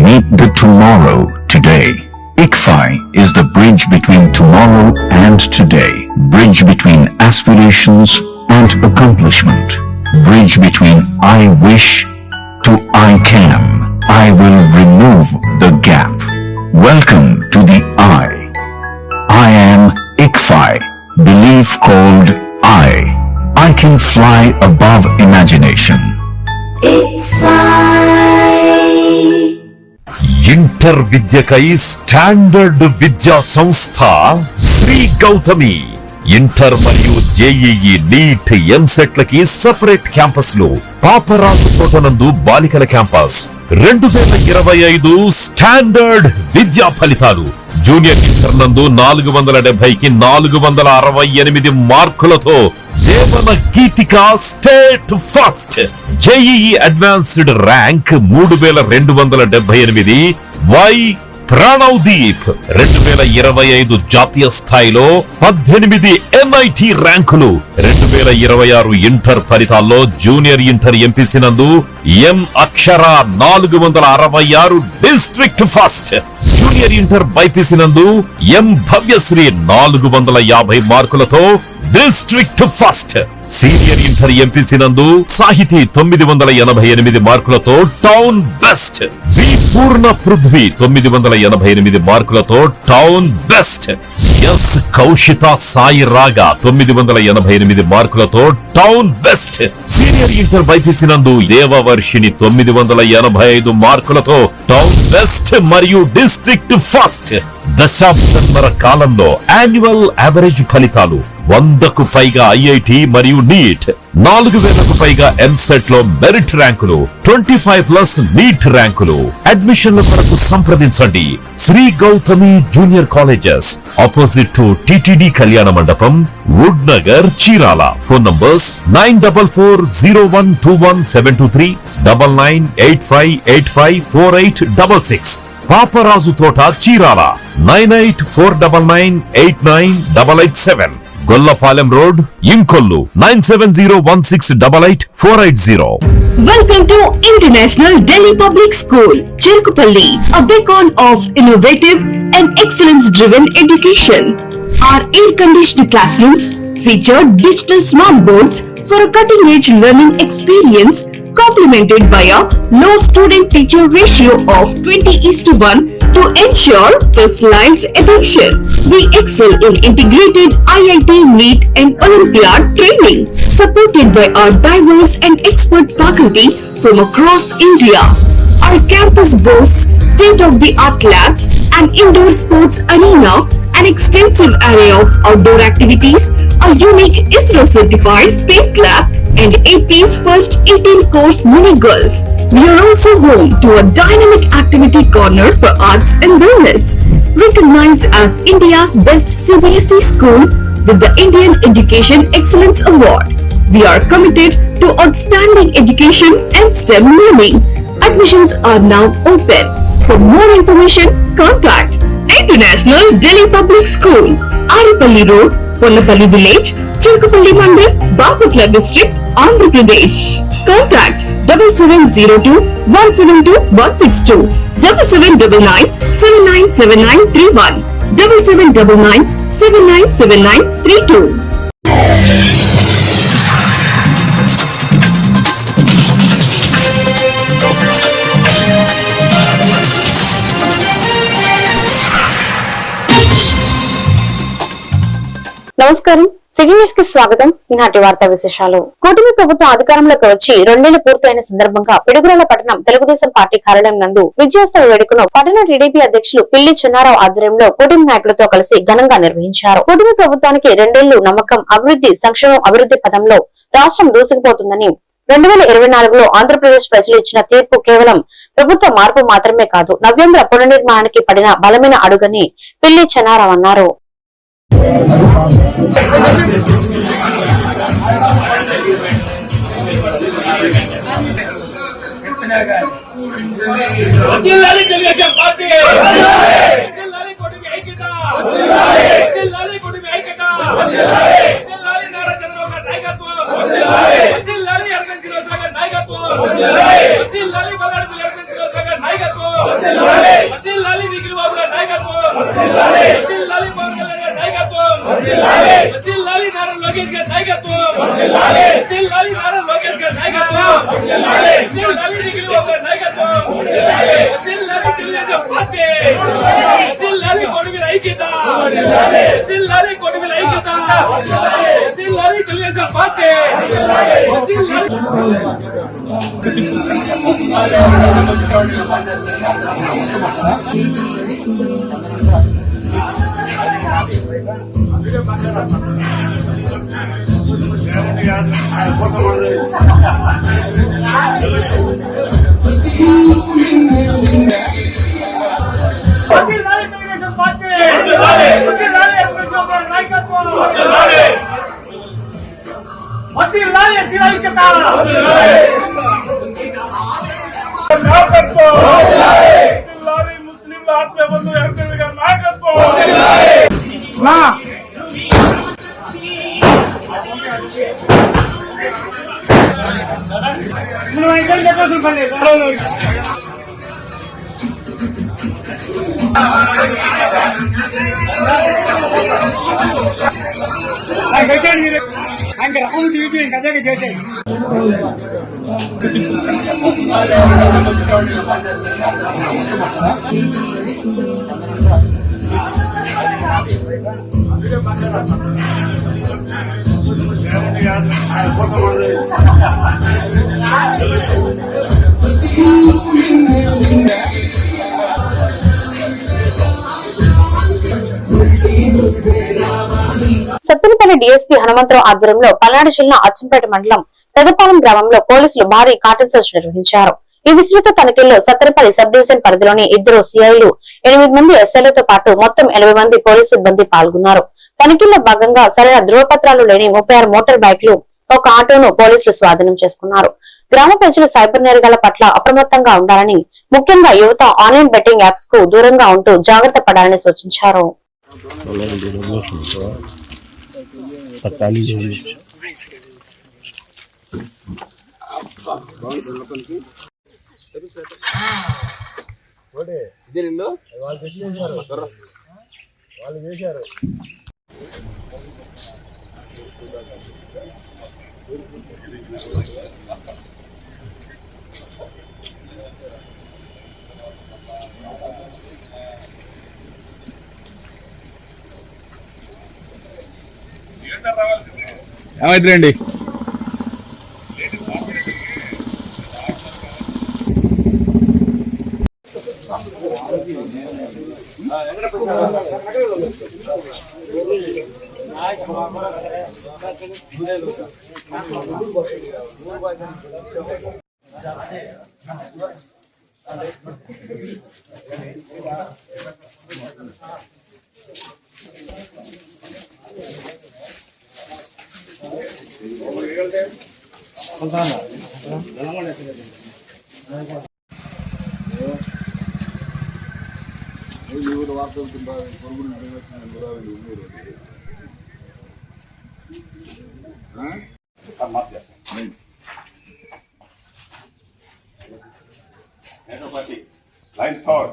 Meet the tomorrow today. ICFI is the bridge between tomorrow and today. Bridge between aspirations and accomplishment. Bridge between I wish to I can. I will remove the gap. Welcome to the I am ICFI. Belief called I can fly above imagination. Inter విద్యకై standard విద్యా సంస్థ Sri Gautami. Inter మరియు JEE, NEET, ఎంసెట్లకి separate క్యాంపస్లు. పాపరాజు తోటనందు బాలికల campus. 2025 standard విద్యా ఫలితాలు. జూనియర్ ఇంటర్ నందు 470కి 468 మార్కులతో Jeevana Geethika state first. JEE advanced rank 3278. Y Pranavdeep 2025 జాతీయ స్థాయిలో 18 ఎన్ఐటి ర్యాంకులు. 2026 ఇంటర్ ఫలితాల్లో జూనియర్ ఇంటర్ ఎంపీసీ నందు ఎం అక్షర 466 district first. Junior inter BiPC నందు ఎం భవ్యశ్రీ 450 మార్కులతో district first. Senior inter MPC నందు సాహితీ 988 మార్కులతో టౌన్ బెస్ట్. వి పూర్ణ పృథ్వీ 988 మార్కులతో town best. Yes Kaushitha Sai రాగా 988 మార్కులతో town best. Senior inter BiPC నందు దేవవర్షిని 985 మార్కులతో టౌన్ బెస్ట్ మరియు డిస్ట్రిక్ట్ ఫస్ట్. దశాబ్దన్నర కాలంలో యాన్యువల్ యావరేజ్ ఫలితాలు 100కు పైగా ఐఐటి మరియు నీట్, 4000కు పైగా ఎంసెట్ లో మెరిట్ ర్యాంకులు, 25+ నీట్ ర్యాంకులు. అడ్మిషన్ల కొరకు సంప్రదించండి. Sri Gautami junior colleges, opposite to TTD కళ్యాణ మండపం, wood Nagar, Chirala. Phone numbers 9440121723, 9985854866. Paparaju Thota, Chirala 9849989887. Gollapalem road, Inkollu 9701688480. Welcome to International Delhi Public School, Cherukupalli, a beacon of innovative and excellence-driven education. Our air-conditioned classrooms feature digital smart boards for a cutting-edge learning experience, complemented by a low student-teacher ratio of 20:1 to ensure personalized attention. We excel in integrated IIT, NEET and Olympiad training, supported by our diverse and expert faculty from across India. Our campus boasts state-of-the-art labs, an indoor sports arena, an extensive array of outdoor activities, a unique ISRO-certified space lab, and AP's first 18-course mini golf. We are also home to a dynamic activity corner for arts and wellness, recognized as India's best CBSE school with the Indian Education Excellence Award. We are committed to outstanding education and STEM learning. Admissions are now open. For more information, contact International Delhi Public School, Aripalli Road, Ponnapalli Village, Cherukupalli Mandal, Baputla District, Andhra Pradesh. Contact 7702-172-162, 7799-797931, 7799-797932. నమస్కారం, city news కి స్వాగతం. ఈనాటి వార్తా విశేషాలు. కూటమి ప్రభుత్వం అధికారంలోకి వచ్చి 2 నెలలు పూర్తయిన సందర్భంగా పిడుగురాళ్ల పట్టణం తెలుగుదేశం పార్టీ కార్యాలయం నందు విజయోత్సవ వేడుకను పట్టణ టీడీపీ అధ్యక్షులు పిల్లి చిన్నారావు ఆధ్వర్యంలో కూటమి నాయకులతో కలిసి ఘనంగా నిర్వహించారు. కూటమి ప్రభుత్వానికి 2 ఏళ్లు నమ్మకం, అభివృద్ధి, సంక్షేమం, అభివృద్ధి పదంలో రాష్ట్రం దూసుకుపోతుందని 2024లో ఆంధ్రప్రదేశ్ ప్రజలు ఇచ్చిన తీర్పు కేవలం ప్రభుత్వ మార్పు మాత్రమే కాదు, నవ్యాంధ్ర పునర్నిర్మాణానికి పడిన బలమైన అడుగని పిల్లి చిన్నారావు అన్నారు. వర్ధిల్లాలి నిఖిల్ బాబు గారి నాయకత్వం, వర్ధిల్లాలి పవన్ కళ్యాణ్ గారి నాయకత్వం, వర్ధిల్లాలి నారా లోకేష్ గారి నాయకత్వం, వర్ధిల్లాలి నారా లోకేష్ గారి నాయకత్వం, వర్ధిల్లాలి నిఖిల్ బాబు గారి నాయకత్వం, వర్ధిల్లాలి తెలుగుదేశం పార్టీ, వర్ధిల్లాలి కొడుకుల ఐక్యత, వర్ధిల్లాలి కొడుకుల ఐక్యత, వర్ధిల్లాలి తెలుగుదేశం పార్టీ, వర్ధిల్లాలి ముస్లింల ఆత్మబంధు ఎంపీ గారి నాయకత్వం, సత్తెనపల్లి డీఎస్పీ హనుమంతరావు ఆధ్వర్యంలో పల్నాడు జిల్లా అచ్చంపేట మండలం పెదపాలెం గ్రామంలో పోలీసులు భారీ కాటన్ సెర్చ్ నిర్వహించారు. ఈ విస్తృత తనిఖీల్లో సత్తెనపల్లి సబ్ డివిజన్ పరిధిలోని 2 సిఐలు 8 మంది ఎస్ఐలతో పాటు మొత్తం 80 మంది పోలీసు సిబ్బంది పాల్గొన్నారు. తనిఖీల్లో భాగంగా సరైన ధృవపత్రాలు లేని 36 మోటార్ బైక్లు, ఒక ఆటోను పోలీసులు స్వాధీనం చేసుకున్నారు. గ్రామ ప్రజలు సైబర్ నేరగాల పట్ల అప్రమత్తంగా ఉండాలని, ముఖ్యంగా యువత ఆన్లైన్ బెట్టింగ్ యాప్స్ కు దూరంగా ఉంటూ జాగ్రత్త పడాలని సూచించారు. ఏమైందండి? Line third.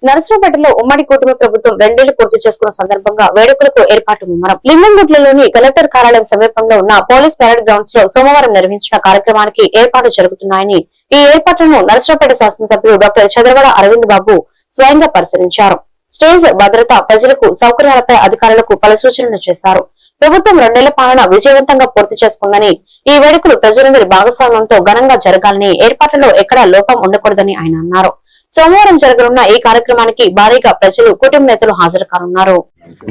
నరసరావుపేటలో ఉమ్మడి కూటమి ప్రభుత్వం 2 ఏళ్లు పూర్తి చేసుకున్న సందర్భంగా వేడుకలకు ఏర్పాటు ముమ్మరం. లింగంగుట్లలోని కలెక్టర్ కార్యాలయం సమీపంలో ఉన్న పోలీస్ పెరేడ్ గ్రౌండ్స్ లో సోమవారం నిర్వహించిన కార్యక్రమానికి ఏర్పాట్లు జరుగుతున్నాయని, ఈ ఏర్పాట్లను నరసరావుపేట శాసనసభ్యులు డాక్టర్ చంద్రవడ అరవింద్ బాబు స్వయంగా పరిశీలించారు. స్టేజ్ భద్రత, ప్రజలకు సౌకర్యాలపై అధికారులకు పలు సూచనలు చేశారు. ప్రభుత్వం 2 ఏళ్ల పాలన విజయవంతంగా పూర్తి చేసుకుందని, ఈ వేడుకలు ప్రజలందరి భాగస్వామ్యంతో ఘనంగా జరగాలని, ఏర్పాట్లలో ఎక్కడా లోపం ఉండకూడదని ఆయన అన్నారు. సోమవారం జరగనున్న ఈ కార్యక్రమానికి భారీగా ప్రజలు, కుటుంబ నేతలు హాజరు కానున్నారు.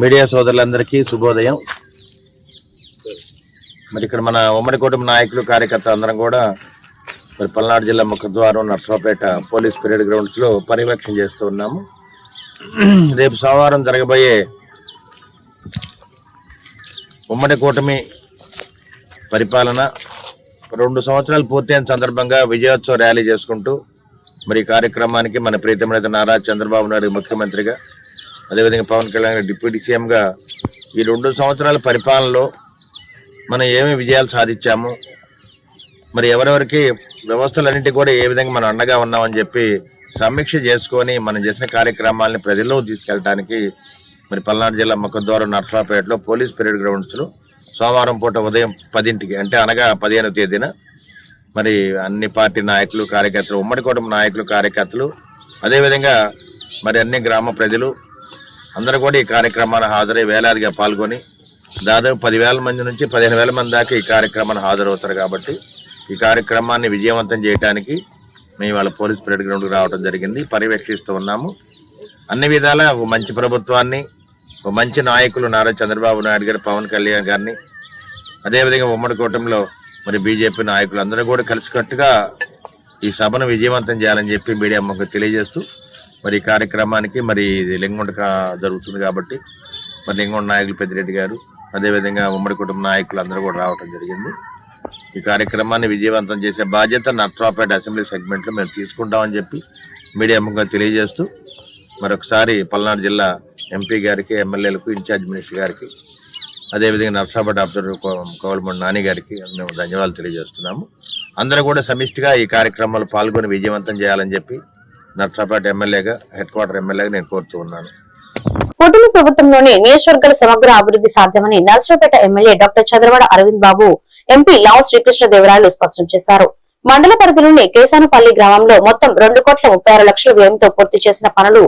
మీడియా సోదరులందరికీ శుభోదయం. మరి ఇక్కడ మన ఉమ్మడి కూటమి నాయకులు, కార్యకర్తలు అందరం కూడా మరి పల్నాడు జిల్లా ముఖద్వారం నర్సరావుపేట పోలీస్ పెరేడ్ గ్రౌండ్స్ లో పర్యవేక్షణ చేస్తూ ఉన్నాము. రేపు సోమవారం జరగబోయే ఉమ్మడి కూటమి పరిపాలన 2 సంవత్సరాలు పూర్తయిన సందర్భంగా విజయోత్సవ ర్యాలీ చేసుకుంటూ మరి ఈ కార్యక్రమానికి మన ప్రీతమ నేత నారా చంద్రబాబు నాయుడు ముఖ్యమంత్రిగా, అదేవిధంగా పవన్ కళ్యాణ్ గారు డిప్యూటీ సీఎంగా ఈ 2 సంవత్సరాల పరిపాలనలో మనం ఏమి విజయాలు సాధించాము, మరి ఎవరెవరికి వ్యవస్థలన్నింటినీ కూడా ఏ విధంగా మనం అండగా ఉన్నామని చెప్పి సమీక్ష చేసుకొని మనం చేసిన కార్యక్రమాలని ప్రజల్లో తీసుకెళ్ళడానికి మరి పల్నాడు జిల్లా ముఖద్వారం నర్సాపేటలో పోలీస్ పెరేడ్ గ్రౌండ్స్లో సోమవారం పూట ఉదయం 10ంటికి అంటే అనగా 15వ తేదీన మరి అన్ని పార్టీ నాయకులు, కార్యకర్తలు, ఉమ్మడి కుటుంబ నాయకులు, కార్యకర్తలు, అదేవిధంగా మరి అన్ని గ్రామ ప్రజలు అందరూ కూడా ఈ కార్యక్రమాన్ని హాజరై వేలాదిగా పాల్గొని దాదాపు 10,000 మంది నుంచి 15,000 మంది దాకా ఈ కార్యక్రమాన్ని హాజరవుతారు. కాబట్టి ఈ కార్యక్రమాన్ని విజయవంతం చేయడానికి మేము వాళ్ళ పోలీస్ పరేడ్ గ్రౌండ్కి రావడం జరిగింది. పర్యవేక్షిస్తూ ఉన్నాము. అన్ని విధాల ఒక మంచి ప్రభుత్వాన్ని, ఒక మంచి నాయకులు నారా చంద్రబాబు నాయుడు గారు, పవన్ కళ్యాణ్ గారిని, అదేవిధంగా ఉమ్మడి కూటమిలో మరి బీజేపీ నాయకులు అందరూ కూడా కలిసికట్టుగా ఈ సభను విజయవంతం చేయాలని చెప్పి మీడియా ముఖంగా తెలియజేస్తూ మరి ఈ కార్యక్రమానికి మరి ఇది లింగొండ జరుగుతుంది కాబట్టి మరి లింగొండ నాయకులు పెద్దిరెడ్డి గారు, అదేవిధంగా ఉమ్మడి కుటుంబ నాయకులు అందరూ కూడా రావడం జరిగింది. ఈ కార్యక్రమాన్ని విజయవంతం చేసే బాధ్యత నర్సాపేట అసెంబ్లీ సెగ్మెంట్లో మేము తీసుకుంటామని చెప్పి మీడియా ముఖంగా తెలియజేస్తూ మరొకసారి పల్నాడు జిల్లా ఎంపీ గారికి, ఎమ్మెల్యేలకు, ఇన్ఛార్జ్ మినిస్టర్ గారికి, అదేవిధంగా నర్సాపేట ఆఫ్టర్ కోవలమూడి నాని గారికి మేము ధన్యవాదాలు తెలియజేస్తున్నాము. అందరూ కూడా సమిష్టిగా ఈ కార్యక్రమంలో పాల్గొని విజయవంతం చేయాలని చెప్పి నర్సాపేట ఎమ్మెల్యేగా, హెడ్ క్వార్టర్ ఎమ్మెల్యేగా నేను కోరుతూ ఉన్నాను. కూటమి ప్రభుత్వంలోని నియోజకవర్గాల సమగ్ర అభివృద్ధి సాధ్యమని నర్సరావుపేట ఎమ్మెల్యే డాక్టర్ చంద్రవాడ అరవింద్ బాబు, ఎంపీ లావు శ్రీకృష్ణదేవరాయలు స్పష్టం చేశారు. మండల పరిధిలోని కేసానపల్లి గ్రామంలో మొత్తం 2,36,00,000 వ్యయంతో పూర్తి చేసిన పలు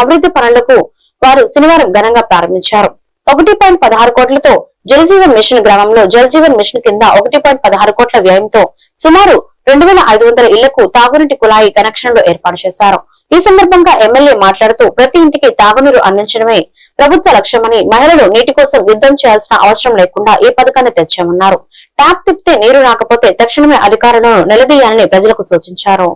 అభివృద్ధి పనులకు వారు శనివారం ఘనంగా ప్రారంభించారు. 1.16 కోట్లతో జలజీవన్ మిషన్ గ్రామంలో జలజీవన్ మిషన్ కింద 1.16 కోట్ల వ్యయంతో సుమారు 2,500 ఇళ్లకు తాగునీటి కుళాయి కనెక్షన్లు ఏర్పాటు చేశారు. ఈ సందర్భంగా ఎమ్మెల్యే మాట్లాడుతూ ప్రతి ఇంటికి తాగునీరు అందించడమే ప్రభుత్వ లక్ష్యమని, మహిళలు నీటి కోసం యుద్ధం చేయాల్సిన అవసరం లేకుండా ఈ పథకాన్ని తెచ్చామన్నారు. ట్యాప్ తిప్పితే నీరు రాకపోతే తక్షణమే అధికారులను నిలదీయాలని ప్రజలకు సూచించారు.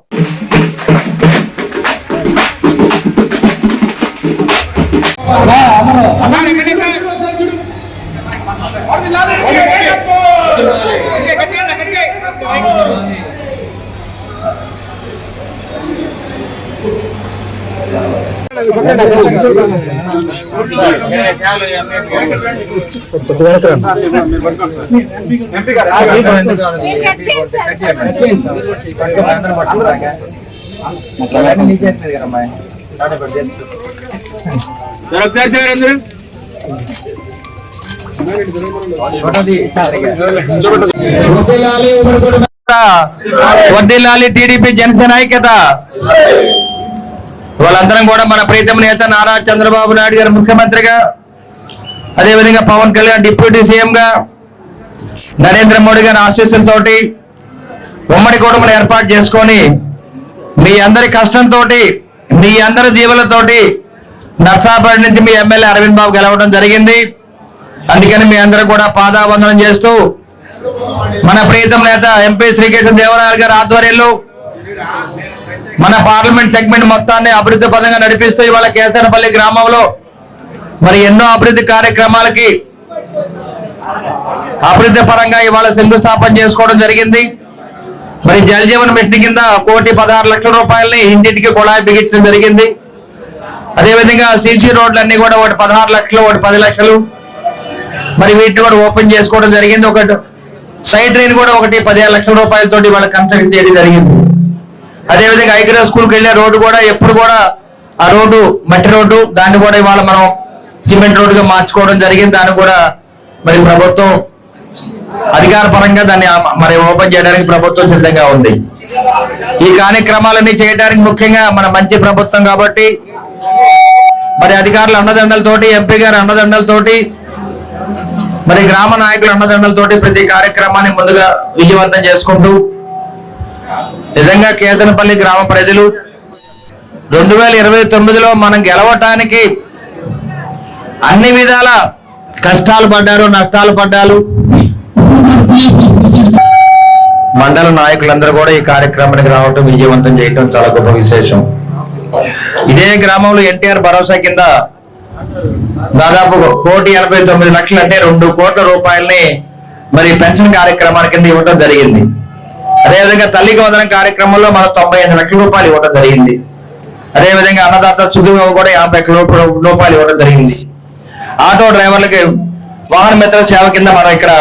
వర్ధిల్లాలి టీడీపీ జనసేన ఐక్యత. వాళ్ళందరం కూడా మన ప్రీతమ నేత నారా చంద్రబాబు నాయుడు గారు ముఖ్యమంత్రిగా, అదేవిధంగా పవన్ కళ్యాణ్ డిప్యూటీ సీఎంగా, నరేంద్ర మోడీ గారి ఆశీస్సులతోటి ఉమ్మడి కుటుంబం ఏర్పాటు చేసుకొని మీ అందరి కష్టంతో, మీ అందరి దీవులతోటి నర్సాపేట నుంచి మీ ఎమ్మెల్యే అరవింద్ బాబు గెలవడం జరిగింది. అందుకని మీ అందరూ కూడా పాదావందనం చేస్తూ మన ప్రీతం నేత ఎంపీ శ్రీకృష్ణదేవరాయలు గారి ఆధ్వర్యంలో మన పార్లమెంట్ సెగ్మెంట్ మొత్తాన్ని అభివృద్ధి పదంగా నడిపిస్తూ ఇవాళ కేసనపల్లి గ్రామంలో మరి ఎన్నో అభివృద్ధి కార్యక్రమాలకి అభివృద్ధి పరంగా ఇవాళ శంకుస్థాపన చేసుకోవడం జరిగింది. మరి జలజీవన్ మిషన్ కింద 1,16,00,000 రూపాయలని ఇంటింటికి కుళాయి బిగించడం జరిగింది. అదేవిధంగా సీసీ రోడ్లు అన్ని కూడా ఒకటి 16 లక్షలు, ఒకటి 10 లక్షలు, మరి వీటిని కూడా ఓపెన్ చేసుకోవడం జరిగింది. ఒకటి సైడ్ ట్రైన్ కూడా ఒకటి 15 లక్షల రూపాయలతోటి వాళ్ళ కన్స్ట్రక్షన్ చేయడం జరిగింది. అదేవిధంగా ఐక్యరాజ స్కూల్కి వెళ్ళే రోడ్డు కూడా ఎప్పుడు కూడా ఆ రోడ్డు మట్టి రోడ్డు, దాన్ని కూడా ఇవాళ మనం సిమెంట్ రోడ్డుగా మార్చుకోవడం జరిగింది. దాన్ని కూడా మరి ప్రభుత్వం అధికార పరంగా దాన్ని మరి ఓపెన్ చేయడానికి ప్రభుత్వం సిద్ధంగా ఉంది. ఈ కార్యక్రమాలన్నీ చేయడానికి ముఖ్యంగా మన మంచి ప్రభుత్వం కాబట్టి మరి అధికారుల అండదండలతోటి, ఎంపీ గారి అండదండలతోటి, మరి గ్రామ నాయకుల అండదండలతోటి ప్రతి కార్యక్రమాన్ని ముందుగా విజయవంతం చేసుకుంటూ నిజంగా కేతనపల్లి గ్రామ ప్రజలు 2029లో మనం గెలవటానికి అన్ని విధాల కష్టాలు పడ్డారు, నష్టాలు పడ్డారు. మండల నాయకులందరూ కూడా ఈ కార్యక్రమానికి రావటం, విజయవంతం చేయడం చాలా గొప్ప విశేషం. ఇదే గ్రామంలో ఎన్టీఆర్ భరోసా కింద దాదాపు 1,89,00,000 అంటే 2 కోట్ల రూపాయలని మరి పెన్షన్ కార్యక్రమాల కింద ఇవ్వడం జరిగింది. అదేవిధంగా తల్లికి వందనం కార్యక్రమంలో మనం 95 లక్షల రూపాయలు ఇవ్వడం జరిగింది. అదేవిధంగా అన్నదాత సుఖీభవ కూడా 50 లక్షల రూపాయలు ఇవ్వడం జరిగింది. ఆటో డ్రైవర్లకి వాహన మిత్ర సేవ కింద మనం ఇక్కడ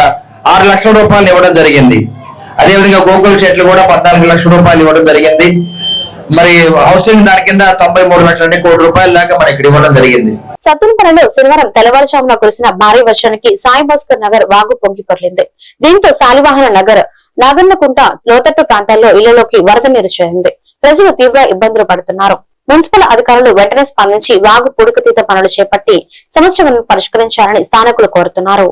6 లక్షల రూపాయలు ఇవ్వడం జరిగింది. అదేవిధంగా గోకుల చెట్లు కూడా 14 లక్షల రూపాయలు ఇవ్వడం జరిగింది. మరి హౌసింగ్ దాని కింద 93 లక్షల కోటి రూపాయల దాకా మనం ఇక్కడ ఇవ్వడం జరిగింది. సత్తెనపల్లిలో శనివారం తెల్లవారుజామున కురిసిన భారీ వర్షానికి సాయి భాస్కర్ నగర్ వాగు పొంగి పొర్లింది. దీంతో శాలివాహన నగర్, నాగన్నకుంట లోతట్టు ప్రాంతాల్లో ఇళ్లలోకి వరద నీరు చేరింది. ప్రజలు తీవ్ర ఇబ్బందులు పడుతున్నారు. మున్సిపల్ అధికారులు వెంటనే స్పందించి వాగు పూడికతీత పనులు చేపట్టి సమస్యలను పరిష్కరించాలని స్థానికులు కోరుతున్నారు.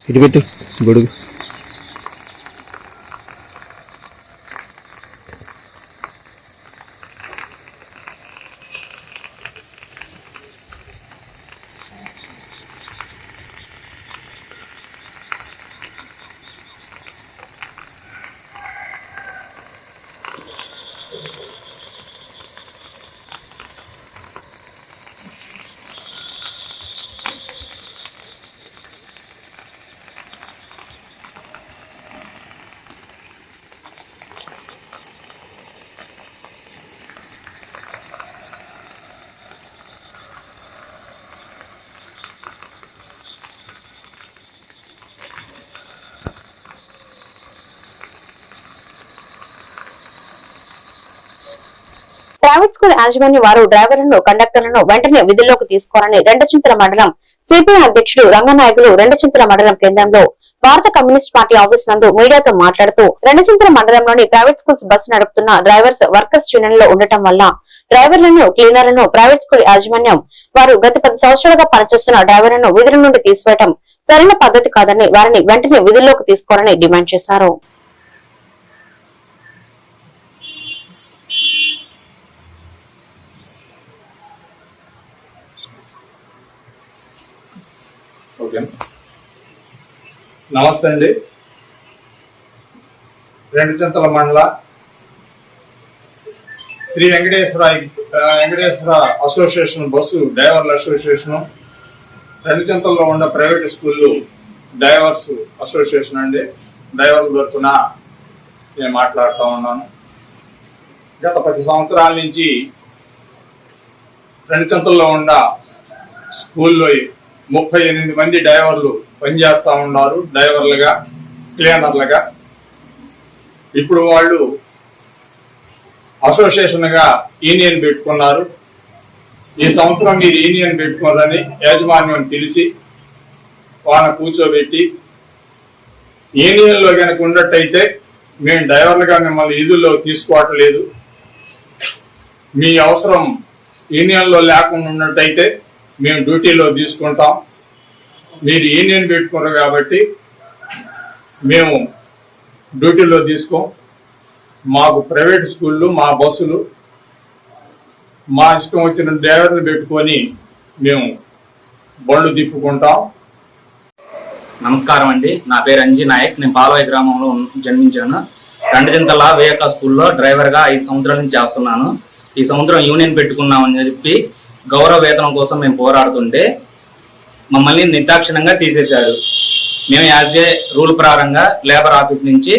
ఇటు పెట్టు గొడుగు. ప్రైవేట్ స్కూల్ యాజమాన్య వారు డ్రైవర్లను, కండక్టర్లను వెంటనే విధుల్లోకి తీసుకోవాలని రెండచింతల మండలం సిపిఐ అధ్యక్షుడు రంగనాయకులు రెండచింతల మండలం కేంద్రంలో భారత కమ్యూనిస్ట్ పార్టీ ఆఫీస్ నందు మీడియాతో మాట్లాడుతూ రెండచింతల మండలంలోని ప్రైవేట్ స్కూల్స్ బస్సు నడుపుతున్న డ్రైవర్స్ వర్కర్స్ యూనియన్ లో ఉండటం వల్ల డ్రైవర్లను, క్లీనర్లను ప్రైవేట్ స్కూల్ యాజమాన్యం వారు గత 10 సంవత్సరాలుగా పనిచేస్తున్న డ్రైవర్లను విధుల నుండి తీసివేయడం సరైన పద్ధతి కాదని వారిని వెంటనే విధుల్లోకి తీసుకోవాలని డిమాండ్ చేశారు. నమస్తే అండి. రెండచింతల మండల శ్రీ వెంకటేశ్వర అసోసియేషన్ బస్సు డ్రైవర్ల అసోసియేషను, రెండచింతల్లో ఉన్న ప్రైవేట్ స్కూళ్ళు డ్రైవర్స్ అసోసియేషన్ అండి. డ్రైవర్ల తరఫున నేను మాట్లాడుతూ ఉన్నాను. గత 10 సంవత్సరాల నుంచి రెండచింతల్లో ఉన్న స్కూల్లో 38 మంది డ్రైవర్లు పనిచేస్తూ ఉన్నారు, డ్రైవర్లుగా, క్లీనర్లుగా. ఇప్పుడు వాళ్ళు అసోసియేషన్గా యూనియన్ పెట్టుకున్నారు. ఈ సంవత్సరం మీరు యూనియన్ పెట్టుకోదని యాజమాన్యం పిలిచి వాళ్ళని కూర్చోబెట్టి, యూనియన్లో కనుక ఉన్నట్టయితే మేము డ్రైవర్లుగా మిమ్మల్ని విధుల్లో తీసుకోవట్లేదు, మీ అవసరం యూనియన్లో లేకుండా ఉన్నట్టయితే మేము డ్యూటీలో తీసుకుంటాం, మీరు యూనియన్ పెట్టుకున్నారు కాబట్టి మేము డ్యూటీలో తీసుకోం, మాకు ప్రైవేట్ స్కూళ్ళు, మా బస్సులు, మా ఇష్టం వచ్చిన డ్రైవర్ని పెట్టుకొని మేము బండ్లు తిప్పుకుంటాం. నమస్కారం అండి, నా పేరు అంజీ నాయక్. నేను పాలవాయి గ్రామంలో జన్మించాను. రెండచింతల వేయక స్కూల్లో డ్రైవర్గా 5 సంవత్సరాల నుంచి చేస్తున్నాను. ఈ సంవత్సరం యూనియన్ పెట్టుకున్నామని చెప్పి గౌరవ వేతనం కోసం మేము పోరాడుతుంటే మమ్మల్ని నిర్దాక్షిణ్యంగా తీసేశారు. మేము యాజ్ ఏ రూల్ ప్రకారంగా లేబర్ ఆఫీస్ నుంచి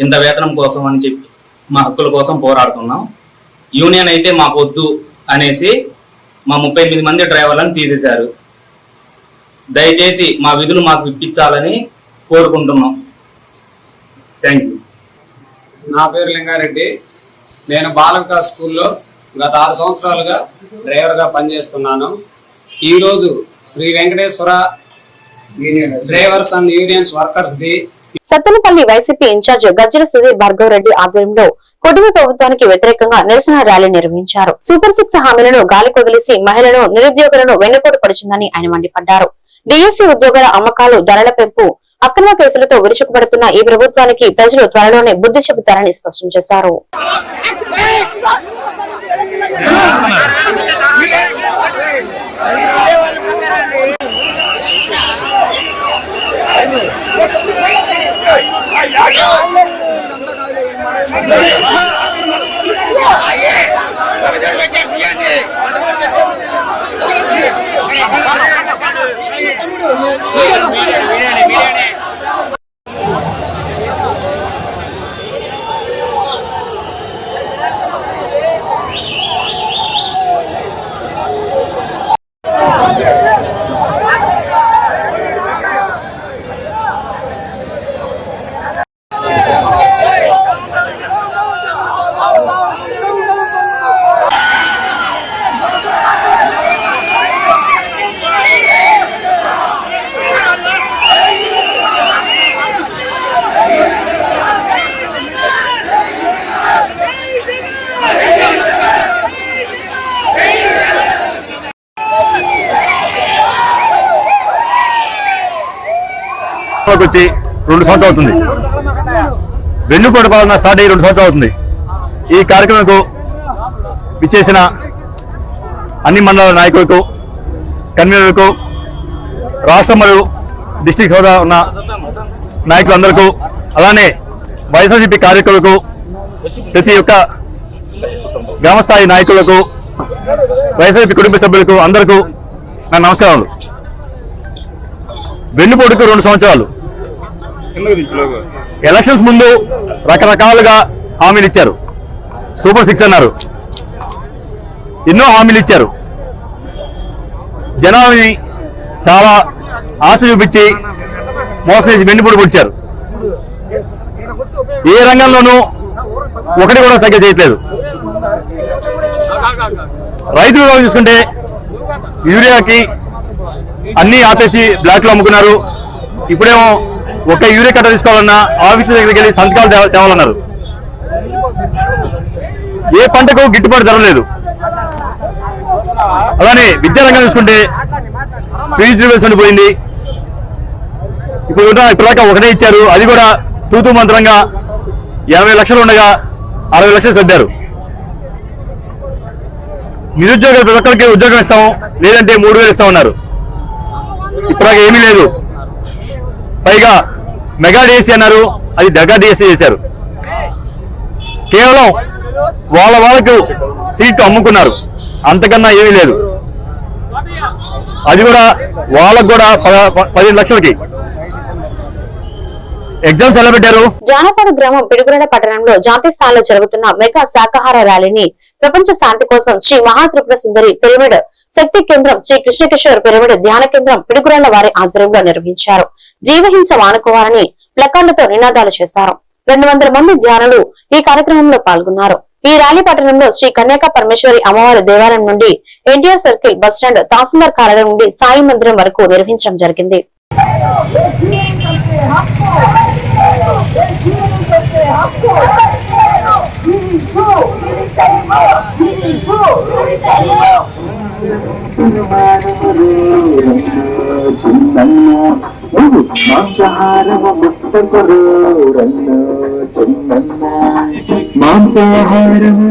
ఇంత వేతనం కోసం అని చెప్పి మా హక్కుల కోసం పోరాడుతున్నాం. యూనియన్ అయితే మాకు వద్దు అనేసి మా 38 మంది డ్రైవర్లను తీసేశారు. దయచేసి మా విధులు మాకు ఇప్పించాలని కోరుకుంటున్నాం. Thank you. నా పేరు లింగారెడ్డి. నేను బాలవికాస్ స్కూల్లో గత 6 సంవత్సరాలుగా డ్రైవర్గా పనిచేస్తున్నాను. ఈరోజు Sri Venkateswara drivers and unions workers the Sattenapalli YCP incharge Gajjala Sudheer Bhargav Reddy ఆధ్వర్యంలో కుటుంబ ప్రభుత్వానికి వ్యతిరేకంగా నిరసన ర్యాలీ నిర్వహించారు. సూపర్ 6 హామీలను గాలి కొదిలేసి మహిళలను, నిరుద్యోగులను వెన్నుపోటు పడుతుందని ఆయన మండిపడ్డారు. డిఎస్సీ ఉద్యోగాల అమ్మకాలు, ధరల పెంపు, అక్రమ కేసులతో విరుచుకుపడుతున్న ఈ ప్రభుత్వానికి ప్రజలు త్వరలోనే బుద్ధి చెబుతారని స్పష్టం చేశారు. వచ్చి 2 సంవత్సరాలు అవుతుంది. వెన్నుపోటు పాలన స్టార్ట్ అయ్యి 2 సంవత్సరాలు అవుతుంది. ఈ కార్యక్రమంకు విచ్చేసిన అన్ని మండలాల నాయకులకు, కన్వీనర్లకు, రాష్ట్ర మరియు డిస్టిక్ హోదా ఉన్న నాయకులందరికీ, అలానే వైఎస్ఆర్సీపీ కార్యకర్తలకు, ప్రతి ఒక్క గ్రామస్థాయి నాయకులకు, వైఎస్ఆర్సీపీ కుటుంబ సభ్యులకు అందరికీ నా నమస్కారాలు. వెన్నుపోటుకు 2 సంవత్సరాలు. ఎలక్షన్స్ ముందు రకరకాలుగా హామీలు ఇచ్చారు. సూపర్ 6 అన్నారు, ఎన్నో హామీలు ఇచ్చారు. జనాన్ని చాలా ఆశ చూపించి మోసం చేసి వెన్నుపోటు పొడిచారు. ఏ రంగంలోనూ ఒకటి కూడా సరిగ్గా చేయట్లేదు. రైతు విభాగం చూసుకుంటే యూరియాకి అన్ని ఆపేసి బ్లాక్ లో అమ్ముకున్నారు. ఇప్పుడేమో ఒక యూరియా కట్ట తీసుకోవాలన్నా ఆఫీసు దగ్గరికి వెళ్ళి సంతకాలు తేవాలన్నారు. ఏ పంటకు గిట్టుబాటు ధర లేదు. అలానే విద్యారంగం చూసుకుంటే ఫీజు రివర్స్ పోయింది. ఇప్పటిదాకా ఒకటే ఇచ్చారు, అది కూడా తూతూ మంత్రంగా 80 లక్షలు ఉండగా 60 లక్షలు సర్దారు. నిరుద్యోగులు ప్రతి ఒక్కరికి ఉద్యోగం ఇస్తాము, లేదంటే 3000 ఇస్తామన్నారు. ఇప్పటిదాకా ఏమీ లేదు. పైగా మెగా డిఎస్సీ అన్నారు, అది దగా డిఎస్సీ చేశారు. కేవలం వాళ్ళకు సీట్లు అమ్ముకున్నారు, అంతకన్నా ఏమీ లేదు. అది కూడా వాళ్ళకు కూడా 15 లక్షలకి ఎగ్జామ్స్ ఎలా పెట్టారు. జానపాడు గ్రామం పిడుగురాడ పట్టణంలో జాతీయ స్థాయిలో జరుగుతున్న మెగా శాకాహార ర్యాలీని ప్రపంచ శాంతి కోసం శ్రీ మహాత్రిపుర సుందరి పిరమిడ్ శక్తి కేంద్రం, శ్రీ కృష్ణకిషోర్ పిరమిడ్ ధ్యాన కేంద్రం పిడుగురాళ్ల వారి ఆధ్వర్యంలో నిర్వహించారు. జీవహింస మానుకోవాలని ప్లకార్డులతో నినాదాలు చేశారు. 200 మంది ధ్యానులు ఈ కార్యక్రమంలో పాల్గొన్నారు. ఈ ర్యాలీ పట్టణంలో శ్రీ కన్యాక పరమేశ్వరి అమ్మవారి దేవాలయం నుండి ఎన్టీఆర్ సర్కిల్ బస్టాండ్, తహసీల్దార్ కార్యాలయం నుండి సాయి మందిరం వరకు నిర్వహించడం జరిగింది. మాంసాహారము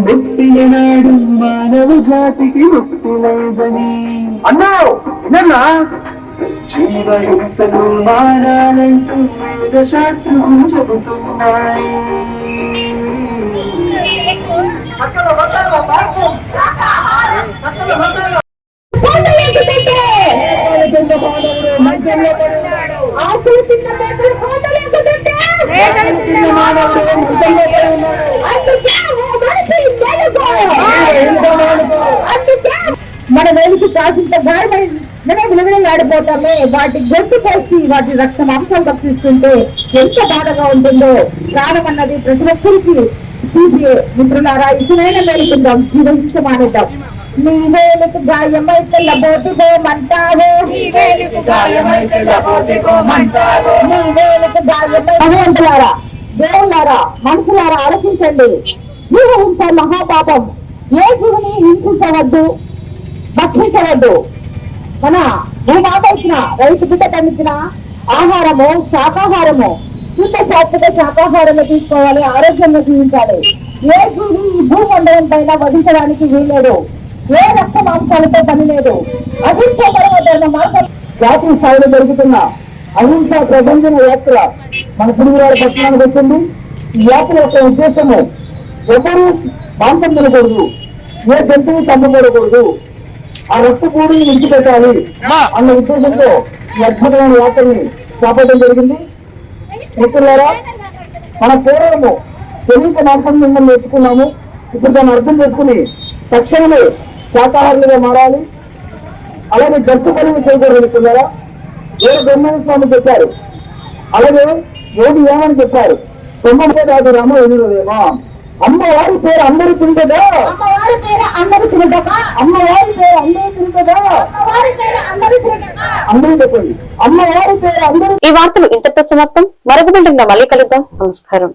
ముట్టిన నాడు మానవ జాతికి ముక్తి లేదని అన్నావు. జీవహింసను మానాలంటూ వేద శాస్త్రం చెబుతున్నాయి. మన వేలికి కాసింత విలువలాడిపోతామే, వాటి గొంతు కోసి వాటి రక్త మాంసాలు తప్పిస్తుంటే ఎంత బాధగా ఉంటుందో. ప్రాణం అన్నది ప్రతి ఒక్కరికి మిత్రులారా, ఇసునైనా మేలుకుందాం, జీవహింస మానేద్దాం. నీ వేలుకు గాయమైతే లబోటిపోమంటావో, నీ వేలుకు గాయమైతే లబోటిపోమంటావో, నీ వేలుకు గాయమై భగవంతులారా, దేవులారా, మనుషులారా ఆలోచించండి. జీవహింస మహాపాపం. ఏ జీవిని హింసించవద్దు, భక్షించవద్దు. మన భూమాత ఇచ్చిన రైతు బిడ్డ పండించిన ఆహారము శాకాహారము, శుద్ధ శాశ్వత శాకాహారము తీసుకోవాలి, ఆరోగ్యంగా జీవించాలి. ఏ జీవి ఈ భూమండలం పైన వధించడానికి వీల్లేదు. ఏ రక్త మాంసాలతో పని లేదు. అహింస పరమ మార్గం. జాతీయ స్థాయిలో జరుగుతున్న అహింస ప్రబంధన యాత్ర మన పురుగురాల పట్టణానికి వచ్చింది. ఈ యాత్ర యొక్క ఉద్దేశము ఎవరు మాంసం తినకూడదు, ఏ జంతువు చంపకూడకూడదు, ఆ రక్తపూడిని విడిచిపెట్టాలి అన్న ఉద్దేశంతో ఈ అద్భుతమైన యాత్రని చేపట్టడం జరిగింది. మిత్రులారా, మన పూర్వము తెలియక మాంసం మిమ్మల్ని నేర్చుకున్నాము. ఇప్పుడు దాన్ని అర్థం చేసుకుని తక్షణమే శాకాహారులుగా మారాలి. అలాగే జట్టు పనులు చేయకూడదు. మిత్రులారా, వేరే బ్రహ్మణ్య స్వామి చెప్పారు, అలాగే యోగి ఏమని చెప్పారు, తొమ్మిది కాదు రామ ఎనిమిదేమా, అమ్మవారి పేరు అందరూ తింటదా, అమ్మవారి పేరు అందరూ తింటదా, అమ్మవారి పేరు అందరూ తింటదా, అందరూ చెప్పండి, అమ్మవారి పేరు అందరూ. ఈ వార్తలు ఇంతటితో సమాప్తం. మరొక బిల్డింగ్ మళ్ళీ కలుద్దాం. నమస్కారం.